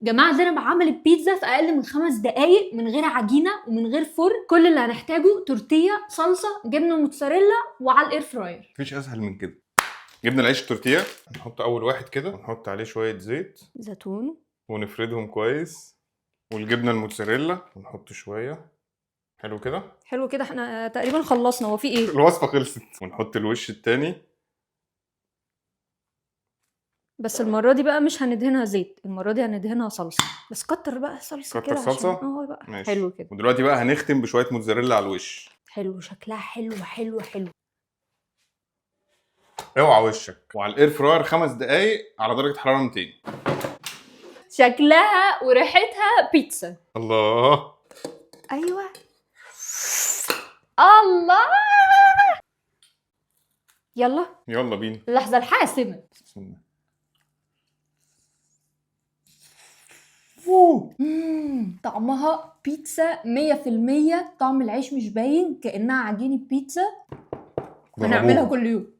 جماعه زينب عملت بيتزا في اقل من 5 دقايق من غير عجينه ومن غير فرن. كل اللي هنحتاجه تورتيه، صلصه، جبنه موتزاريلا، وعلى الاير فراير. مفيش اسهل من كده. جبنا العيش التورتيه، نحط اول واحد كده ونحط عليه شويه زيت زيتون ونفردهم كويس، والجبنه الموتزاريلا ونحط شويه. حلو كده. حلو كده، احنا تقريبا خلصنا. هو في ايه؟ الوصفه خلصت. ونحط الوش التاني. بس المره دي بقى مش هندهنها زيت، المره دي هندهنها صلصه. بس كتر بقى صلصه كتر كده عشان صلصه. بقى ماشي. حلو كده. ودلوقتي بقى هنختم بشويه موتزاريلا على الوش. حلو، شكلها حلو حلو حلو. اوعى وشك. وعلى الاير فراير 5 دقايق على درجه حراره 200. شكلها وريحتها بيتزا. الله. ايوه. الله. يلا بينا. اللحظه الحاسمه. بسم الله. طعمها بيتزا 100%. طعم العيش مش باين، كأنها عجينة بيتزا. هنعملها كل يوم.